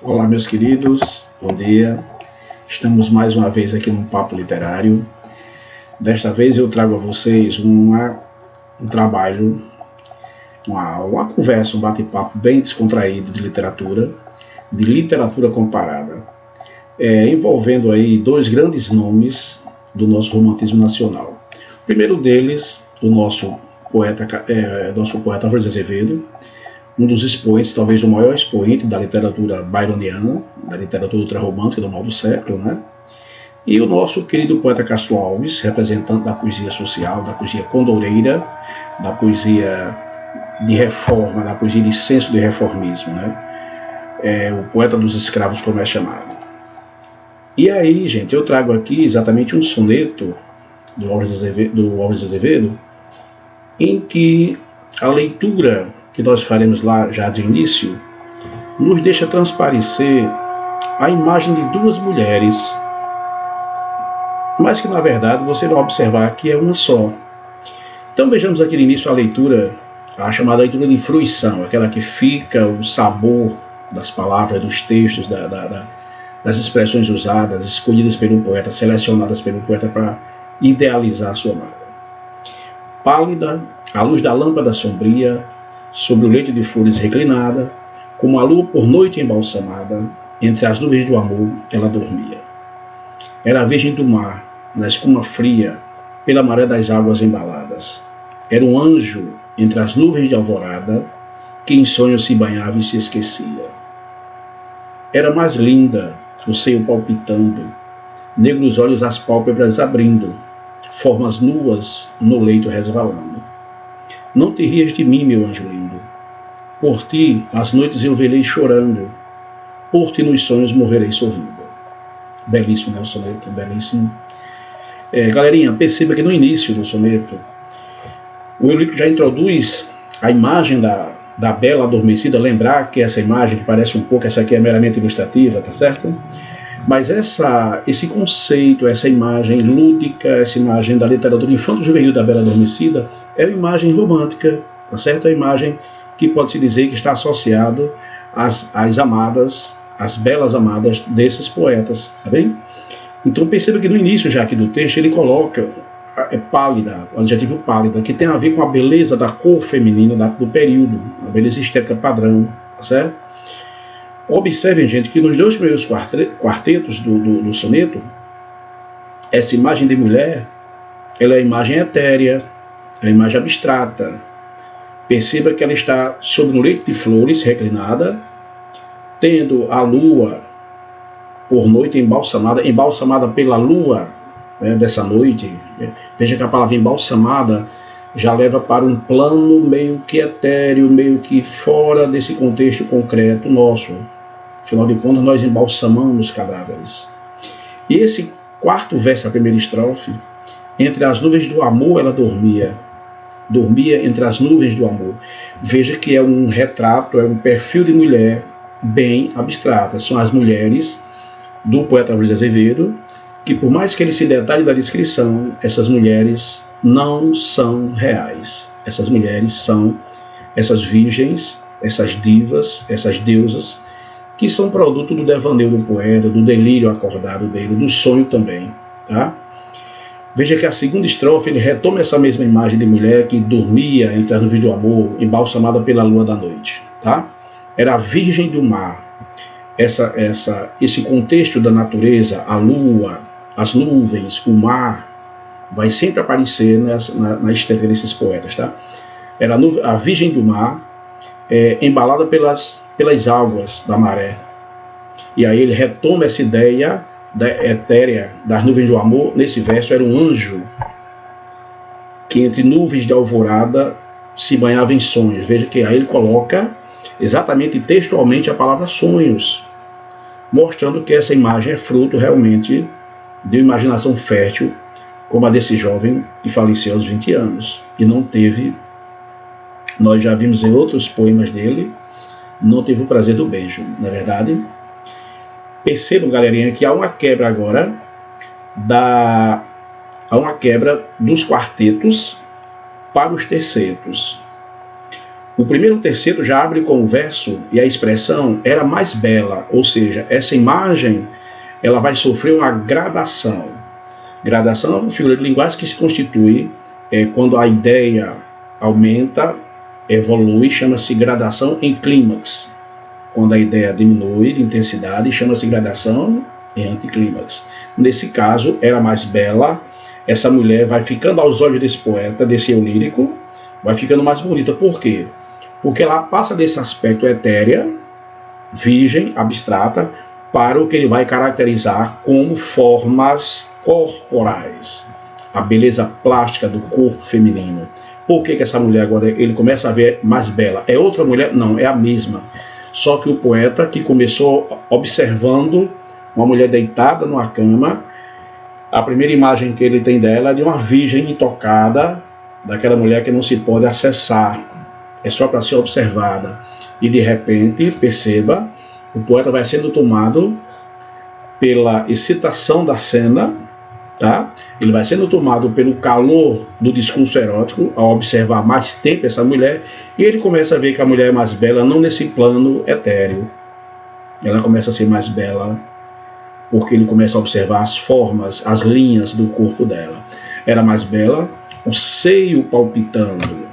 Olá, meus queridos, bom dia. Estamos mais uma vez aqui no Papo Literário. Desta vez eu trago a vocês um trabalho, uma conversa, um bate-papo bem descontraído de literatura comparada, envolvendo aí dois grandes nomes do nosso romantismo nacional. O primeiro deles, o nosso poeta Álvares de Azevedo, um dos expoentes, talvez o maior expoente da literatura byroniana, da literatura ultrarromântica do mal do século, né? E o nosso querido poeta Castro Alves, representante da poesia social, da poesia condoreira, da poesia de reforma, da poesia de senso de reformismo, né? O poeta dos escravos, como é chamado. E aí, gente, eu trago aqui exatamente um soneto do Álvares de Azevedo, em que a leitura que nós faremos lá já de início, nos deixa transparecer a imagem de duas mulheres, mas que na verdade você vai observar que é uma só. Então vejamos aqui no início a leitura, a chamada leitura de fruição, aquela que fica o sabor das palavras, dos textos, das expressões usadas, escolhidas pelo poeta, selecionadas pelo poeta para idealizar a sua amada. Pálida, à luz da lâmpada sombria, sobre o leito de flores reclinada, como a lua por noite embalsamada, entre as nuvens do amor ela dormia. Era a virgem do mar, na escuma fria, pela maré das águas embaladas. Era um anjo entre as nuvens de alvorada, que em sonhos se banhava e se esquecia. Era mais linda, o seio palpitando, negros olhos as pálpebras abrindo, formas nuas no leito resvalando. Não te rias de mim, meu anjo lindo. Por ti, as noites eu velei chorando. Por ti, nos sonhos, morrerei sorrindo. Belíssimo, né, o soneto? Belíssimo. Galerinha, perceba que no início do soneto, o Eurico já introduz a imagem da bela adormecida. Lembrar que essa imagem, que parece um pouco, essa aqui é meramente ilustrativa, tá certo? Mas esse conceito, essa imagem lúdica, essa imagem da literatura infanto-juvenil da Bela Adormecida, é uma imagem romântica, tá certo? É uma imagem que pode-se dizer que está associada às amadas, às belas amadas desses poetas, tá bem? Então perceba que no início já aqui do texto ele coloca pálida, o adjetivo pálida, que tem a ver com a beleza da cor feminina do período, a beleza estética padrão, tá certo? Observem, gente, que nos dois primeiros quartetos do soneto, essa imagem de mulher, ela é a imagem etérea, é a imagem abstrata. Perceba que ela está sobre um leito de flores, reclinada, tendo a lua por noite embalsamada pela lua, né, dessa noite. Veja que a palavra embalsamada já leva para um plano meio que etéreo, meio que fora desse contexto concreto nosso. Afinal de contas, nós embalsamamos cadáveres. E esse quarto verso, a primeira estrofe, entre as nuvens do amor ela dormia entre as nuvens do amor. Veja que é um retrato, é um perfil de mulher bem abstrata. São as mulheres do poeta Álvares de Azevedo, que por mais que ele se detalhe da descrição, essas mulheres não são reais. Essas mulheres são essas virgens, essas divas, essas deusas, que são produto do devaneio do poeta, do delírio acordado dele, do sonho também. Tá? Veja que a segunda estrofe ele retoma essa mesma imagem de mulher que dormia entre as nuvens do amor, embalsamada pela lua da noite. Tá? Era a virgem do mar. Esse contexto da natureza, a lua, as nuvens, o mar, vai sempre aparecer na estética desses poetas. Tá? Era a virgem do mar, embalada pelas águas da maré. E aí ele retoma essa ideia da etérea, das nuvens do amor. Nesse verso era um anjo que entre nuvens de alvorada se banhava em sonhos. Veja que aí ele coloca exatamente textualmente a palavra sonhos, mostrando que essa imagem é fruto realmente de uma imaginação fértil, como a desse jovem que faleceu aos 20 anos e não teve, nós já vimos em outros poemas dele, não teve o prazer do beijo, não é verdade? Percebam, galerinha, que há uma quebra agora, há uma quebra dos quartetos para os tercetos. O primeiro terceiro já abre com o verso e a expressão era mais bela, ou seja, essa imagem ela vai sofrer uma gradação. Gradação é uma figura de linguagem que se constitui quando a ideia aumenta, evolui, chama-se gradação em clímax. Quando a ideia diminui de intensidade, chama-se gradação em anticlímax. Nesse caso, era mais bela. Essa mulher vai ficando aos olhos desse poeta, desse eu lírico, vai ficando mais bonita. Por quê? Porque ela passa desse aspecto etérea, virgem, abstrata, para o que ele vai caracterizar como formas corporais. A beleza plástica do corpo feminino. Por que essa mulher agora ele começa a ver mais bela? É outra mulher? Não, é a mesma. Só que o poeta, que começou observando uma mulher deitada numa cama, a primeira imagem que ele tem dela é de uma virgem intocada, daquela mulher que não se pode acessar, é só para ser observada. E de repente, perceba, o poeta vai sendo tomado pela excitação da cena, tá? Ele vai sendo tomado pelo calor do discurso erótico, ao observar mais tempo essa mulher, e ele começa a ver que a mulher é mais bela, não nesse plano etéreo. Ela começa a ser mais bela, porque ele começa a observar as formas, as linhas do corpo dela. Era mais bela, o seio palpitando,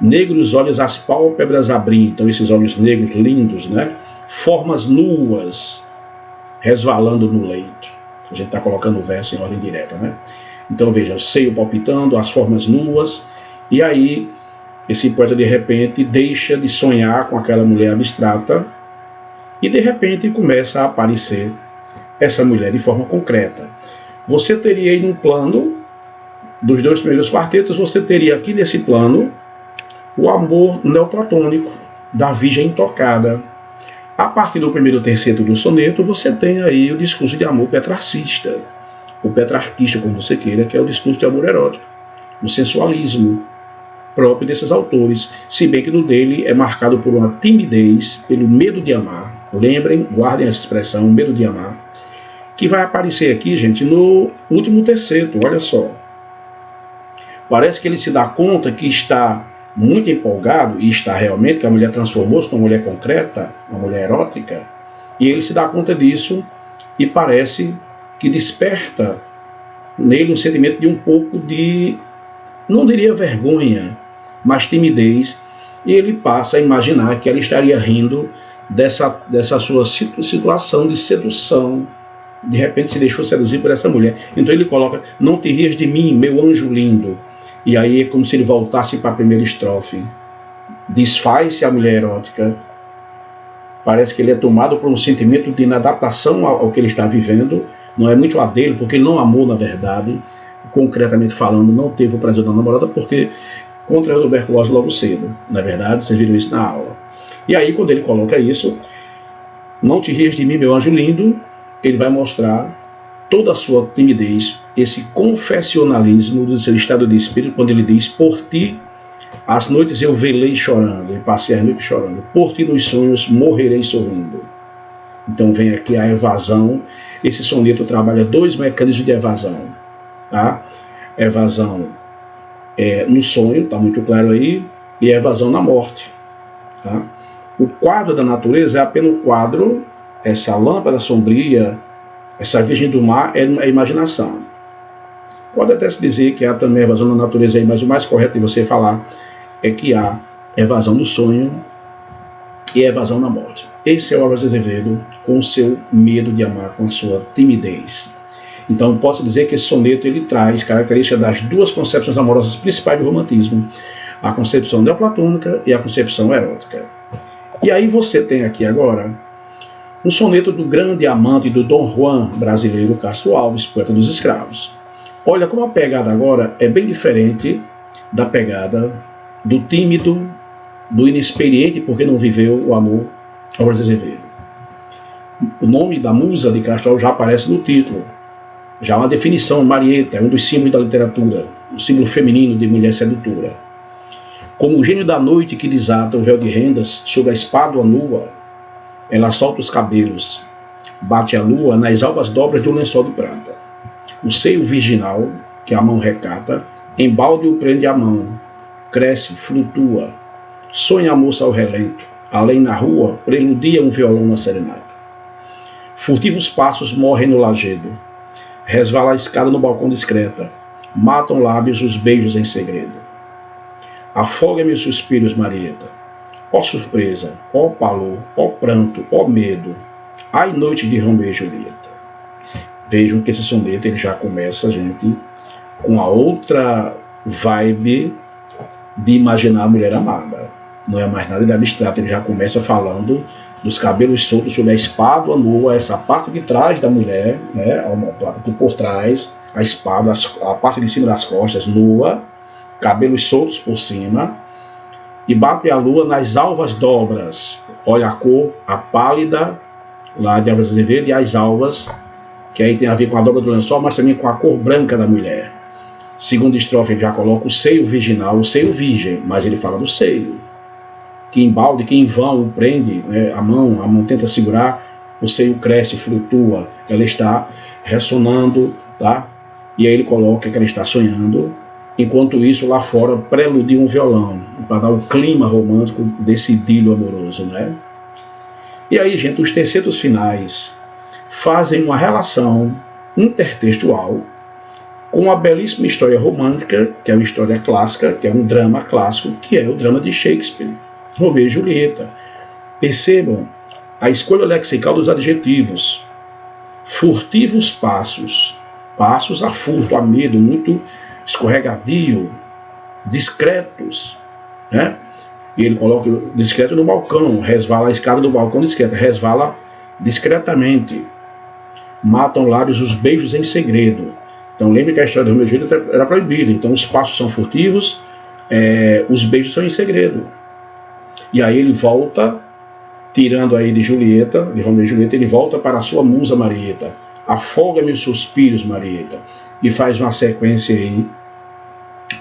negros olhos, as pálpebras abrindo, então esses olhos negros lindos, né? Formas nuas, resvalando no leito. A gente está colocando o verso em ordem direta, né? Então veja, o seio palpitando, as formas nuas, e aí esse poeta de repente deixa de sonhar com aquela mulher abstrata e de repente começa a aparecer essa mulher de forma concreta. Você teria aí no plano dos dois primeiros quartetos, você teria aqui nesse plano o amor neoplatônico da Virgem intocada. A partir do primeiro terceiro do soneto, você tem aí o discurso de amor petrarcista, ou petrarquista, como você queira, que é o discurso de amor erótico, o sensualismo próprio desses autores, se bem que no dele é marcado por uma timidez, pelo medo de amar. Lembrem, guardem essa expressão, medo de amar, que vai aparecer aqui, gente, no último terceto, olha só. Parece que ele se dá conta que está muito empolgado, e está realmente, que a mulher transformou-se numa mulher concreta, uma mulher erótica, e ele se dá conta disso e parece que desperta nele um sentimento de um pouco de, não diria vergonha, mas timidez, e ele passa a imaginar que ela estaria rindo dessa sua situação de sedução. De repente se deixou seduzir por essa mulher. Então ele coloca, não te rias de mim, meu anjo lindo. E aí é como se ele voltasse para a primeira estrofe. Desfaz-se a mulher erótica. Parece que ele é tomado por um sentimento de inadaptação ao que ele está vivendo. Não é muito a dele, porque ele não amou na verdade. Concretamente falando, não teve o prazer da namorada, porque contraiu tuberculose logo cedo. Na verdade, vocês viram isso na aula. E aí quando ele coloca isso, não te rias de mim, meu anjo lindo, ele vai mostrar toda a sua timidez, esse confessionalismo do seu estado de espírito, quando ele diz, por ti as noites eu velei chorando, e passei as noites chorando, por ti nos sonhos morrerei sorrindo. Então vem aqui a evasão. Esse soneto trabalha dois mecanismos de evasão, tá? Evasão no sonho, está muito claro aí, e evasão na morte, tá? O quadro da natureza é apenas um quadro, essa lâmpada sombria, essa virgem do mar é a imaginação. Pode até se dizer que há também evasão na natureza aí, mas o mais correto de você falar é que há evasão no sonho e evasão na morte. Esse é o Álvares de Azevedo com o seu medo de amar, com a sua timidez. Então posso dizer que esse soneto ele traz características das duas concepções amorosas principais do romantismo, a concepção neoplatônica e a concepção erótica. E aí você tem aqui agora um soneto do grande amante do Dom Juan brasileiro, Castro Alves, poeta dos escravos. Olha como a pegada agora é bem diferente da pegada do tímido, do inexperiente, porque não viveu o amor, Álvares de Azevedo. O nome da musa de Castro Alves já aparece no título. Já uma definição, Marieta, é um dos símbolos da literatura, um símbolo feminino de mulher sedutora. Como o gênio da noite que desata o véu de rendas sobre a espádua nua, ela solta os cabelos, bate a lua nas alvas dobras de um lençol de prata. O seio virginal, que a mão recata, embalde o prende a mão, cresce, flutua. Sonha a moça ao relento, além na rua, preludia um violão na serenata. Furtivos passos morrem no lajedo, resvala a escada no balcão discreta, matam lábios os beijos em segredo. Afoga-me os suspiros, Marieta. Ó surpresa, ó palor, ó pranto, ó medo, ai noite de Romeu e Julieta. Vejam que esse soneto ele já começa, gente, com a outra vibe de imaginar a mulher amada. Não é mais nada de abstrato, ele já começa falando dos cabelos soltos sobre a espádua nua, essa parte de trás da mulher, né, a omoplata aqui por trás, a espada, a parte de cima das costas nua, cabelos soltos por cima, e bate a lua nas alvas dobras. Olha a cor, a pálida, lá de Álvares Azevedo, e as alvas, que aí tem a ver com a dobra do lençol, mas também com a cor branca da mulher. Segunda estrofe ele já coloca o seio virginal, o seio virgem, mas ele fala do seio, que embalde, que em vão o prende, né, a mão tenta segurar, o seio cresce, flutua, ela está ressonando, tá? E aí ele coloca que ela está sonhando, enquanto isso lá fora preludia um violão, para dar o clima romântico desse idílio amoroso, né? E aí, gente, os tercetos finais fazem uma relação intertextual com uma belíssima história romântica, que é uma história clássica, que é um drama clássico, que é o drama de Shakespeare, Romeu e Julieta. Percebam a escolha lexical dos adjetivos. Furtivos passos, passos a furto, a medo, muito escorregadio, discretos, né? E ele coloca o discreto no balcão, resvala a escada do balcão discreta, resvala discretamente. Matam lábios os beijos em segredo. Então lembre que a história do Romeu e Julieta era proibida, então os passos são furtivos, os beijos são em segredo. E aí ele volta, tirando aí de Julieta, de Romeu e Julieta, ele volta para a sua musa Marieta. Afoga-me os suspiros, Marieta. E faz uma sequência aí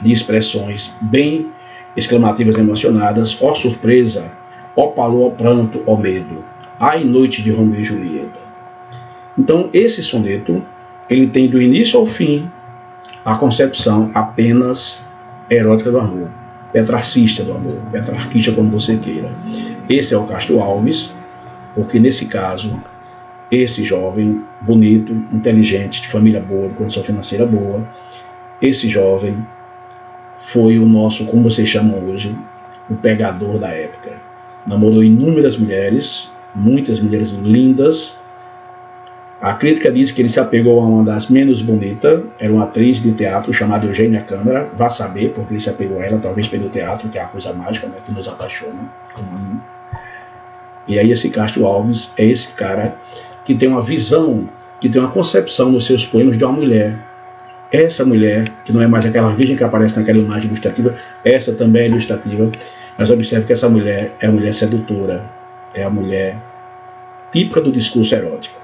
de expressões bem exclamativas, emocionadas. Ó surpresa, ó palor, ó pranto, ó medo. Ai noite de Romeu e Julieta. Então esse soneto, ele tem do início ao fim a concepção apenas erótica do amor, petrarcista do amor, petrarquista como você queira. Esse é o Castro Alves, porque nesse caso, esse jovem, bonito, inteligente, de família boa, de condição financeira boa, esse jovem foi o nosso, como vocês chamam hoje, o pegador da época. Namorou inúmeras mulheres, muitas mulheres lindas. A crítica diz que ele se apegou a uma das menos bonitas, era uma atriz de teatro chamada Eugênia Câmara, vá saber porque ele se apegou a ela, talvez pelo teatro, que é a coisa mágica, né, que nos apaixona. E aí esse Castro Alves é esse cara que tem uma visão, que tem uma concepção nos seus poemas de uma mulher. Essa mulher, que não é mais aquela virgem que aparece naquela imagem ilustrativa, essa também é ilustrativa, mas observe que essa mulher é a mulher sedutora, é a mulher típica do discurso erótico.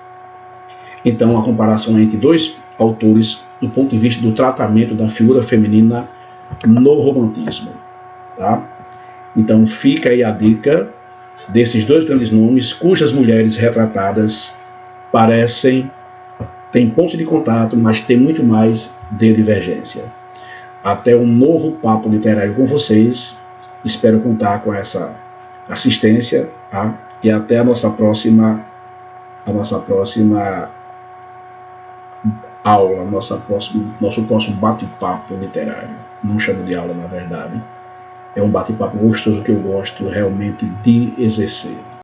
Então, a comparação entre dois autores do ponto de vista do tratamento da figura feminina no romantismo. Tá? Então, fica aí a dica desses dois grandes nomes, cujas mulheres retratadas têm pontos de contato, mas tem muito mais de divergência. Até um novo papo literário com vocês. Espero contar com essa assistência, tá? E até a nossa próxima aula, nosso próximo bate-papo literário. Não chamo de aula, na verdade. É um bate-papo gostoso que eu gosto realmente de exercer.